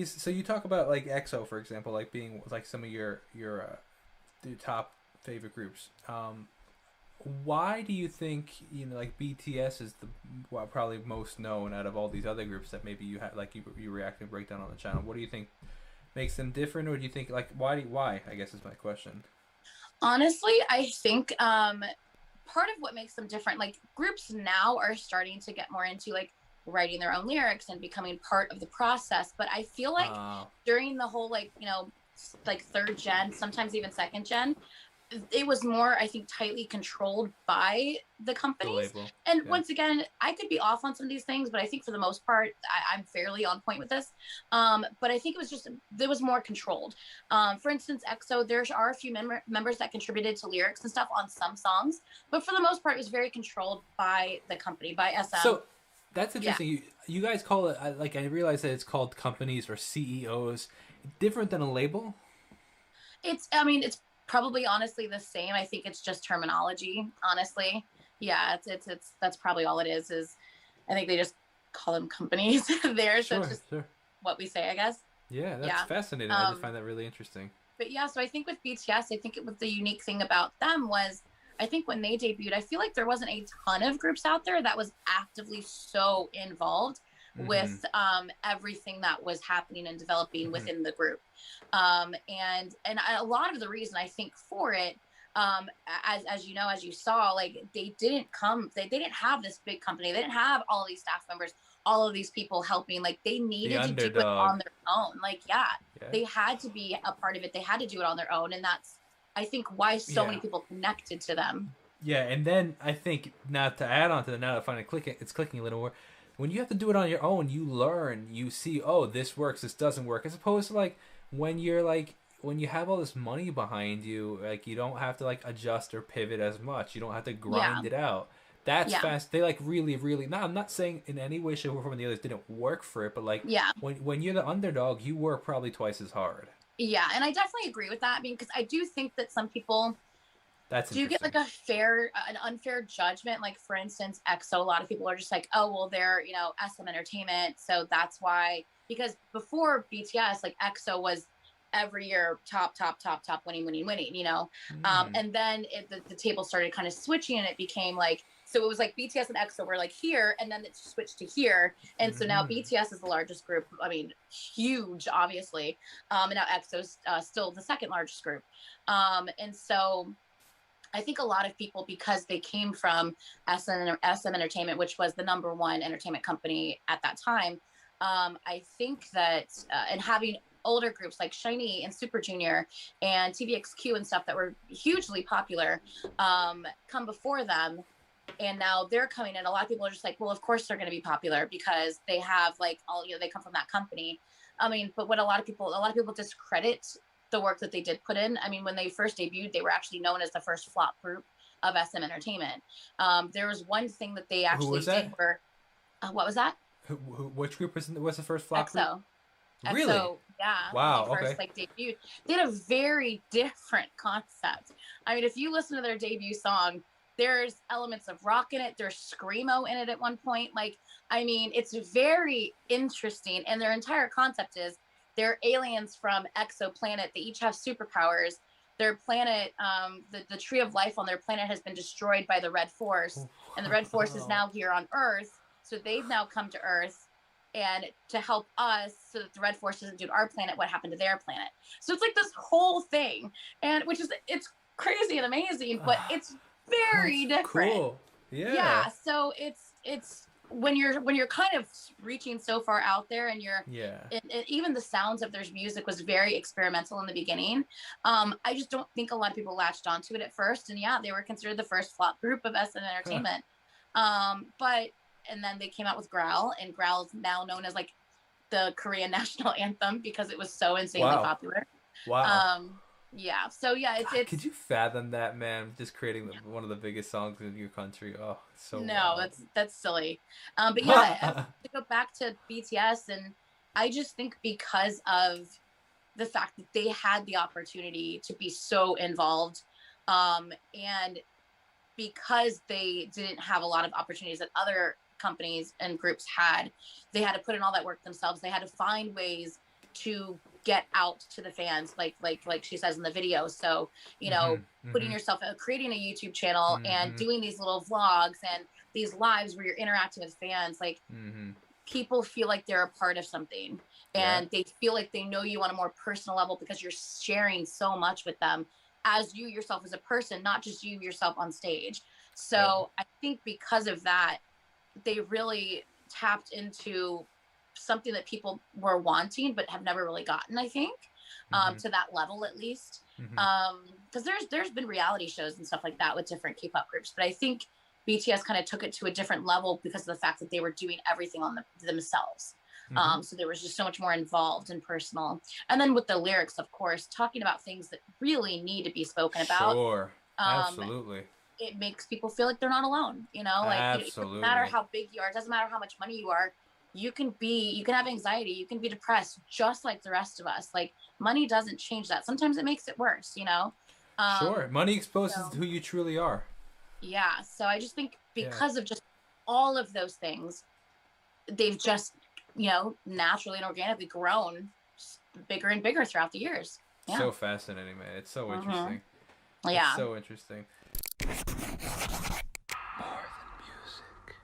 So you talk about like EXO, for example, like being like some of your top favorite groups. Why do you think like BTS is the well, probably most known out of all these other groups that maybe you had like you react and break down on the channel? What do you think makes them different, or do you think like why I guess is my question. Honestly, I think part of what makes them different, like groups now are starting to get more into like writing their own lyrics and becoming part of the process. But I feel like Uh, during the whole like, like third gen, sometimes even second gen, it was more, I think, tightly controlled by the the companies. label, And yeah. once again, I could be off on some of these things, but I think for the most part, I'm fairly on point with this. But I think it was just, it was more controlled. For instance, EXO, there are a few members that contributed to lyrics and stuff on some songs, but for the most part, it was very controlled by the company, by SM. So that's Yeah. interesting. You guys call it like I realize that it's called companies or CEOs, different than a label. I mean, it's probably honestly the same. I think it's just terminology, honestly. Yeah, that's probably all it is I think they just call them companies there. So it's Sure, just sure. what we say, I guess. Yeah, that's Yeah. fascinating. I just Um, find that really interesting. but yeah, so I think with BTS, I think it was the unique thing about them was I think when they debuted, I feel like there wasn't a ton of groups out there that was actively so involved Mm-hmm. with everything that was happening and developing Mm-hmm. within the group. And a lot of the reason I think for it, as you know, as you saw, like they didn't have this big company, they didn't have all these staff members, all of these people helping. Like they The needed to do it underdog. on their own. Like yeah, Yeah. they had to be a part of it. They had to do it on their own. And that's, I think, why so Yeah. many people connected to them. Yeah, and then I think now to add on to the now that finally clicking, it's clicking a little more. When you have to do it on your own, you learn, you see, oh, this works, this doesn't work. As opposed to when you're like when you have all this money behind you, like you don't have to like adjust or pivot as much. You don't have to Yeah. grind it out. That's Yeah. fast. They like really, really. No, I'm not saying in any way, shape, or form the others didn't work for it, but like Yeah. when you're the underdog, you work probably twice as hard. Yeah. And I definitely agree with that. I mean, because I do think that some people That's do get interesting. like an unfair judgment. Like, for instance, EXO, a lot of people are just like, oh, well, they're, SM Entertainment. So that's why, because before BTS, like EXO was every year top, top, top, top, winning, winning, winning, Mm. and then the table started kind of switching and it became like, so it was like BTS and EXO were like here, and then it switched to here. And so now Mm-hmm. BTS is the largest group. I mean, huge, obviously. And now EXO's still the second largest group. And so I think a lot of people, because they came from SM Entertainment, which was the number one entertainment company at that time, I think that, and having older groups like Shiny and Super Junior and TVXQ and stuff that were hugely popular come before them, and now they're coming in. A lot of people are just like, well, of course they're going to be popular because they have like all, they come from that company. I mean, but what a lot of people discredit the work that they did put in. I mean, when they first debuted, they were actually known as the first flop group of SM Entertainment. There was one thing that they Who was actually did that? where, what was that? Which group was the first flop group? EXO. Really? EXO, yeah, when they Wow. first Okay. like debuted, they had a very different concept. I mean, if you listen to their debut song, there's elements of rock in it. There's screamo in it at one point. Like, I mean, it's very interesting, and their entire concept is they're aliens from exoplanet. They each have superpowers. Their planet, the tree of life on their planet has been destroyed by the Red Force, and the Red Force is Wow. now here on Earth. So they've now come to Earth and to help us so that the Red Force doesn't do to our planet what happened to their planet. So it's like this whole thing, and which is, it's crazy and amazing, but it's very That's different. cool. Yeah. Yeah, so it's when you're kind of reaching so far out there, and Yeah. even the sounds of their music was very experimental in the beginning. I just don't think a lot of people latched onto it at first, and yeah, they were considered the first flop group of SM Huh. Entertainment. But and then they came out with Growl, and Growl's now known as like the Korean national anthem because it was so insanely Wow. popular. Wow. Um, yeah, so yeah, God, could it's you fathom that, man? Just creating one of the biggest songs in your country. Oh, it's so no, wild. that's silly. But yeah, to go back to BTS, and I just think because of the fact that they had the opportunity to be so involved, and because they didn't have a lot of opportunities that other companies and groups had, they had to put in all that work themselves. They had to find ways to get out to the fans, like she says in the video. So, you know, putting yourself, creating a YouTube channel and doing these little vlogs and these lives where you're interacting with fans, like people feel like they're a part of something, and they feel like they know you on a more personal level because you're sharing so much with them as you yourself as a person, not just you yourself on stage. So I think because of that, they really tapped into something that people were wanting but have never really gotten, I think, to that level at least. Because there's been reality shows and stuff like that with different K-pop groups, but I think BTS kind of took it to a different level because of the fact that they were doing everything on themselves. So there was just so much more involved and personal. And then with the lyrics, of course, talking about things that really need to be spoken about. Sure. Absolutely. It makes people feel like they're not alone, you know, like it doesn't matter how big you are, it doesn't matter how much money you are, you can have anxiety, you can be depressed just like the rest of us. Like money doesn't change that. Sometimes it makes it worse, you know. Sure. Money exposes who you truly are. Yeah. So I just think because of just all of those things, they've just, you know, naturally and organically grown bigger and bigger throughout the years. Yeah. So fascinating, man. It's so interesting. Yeah. It's so interesting.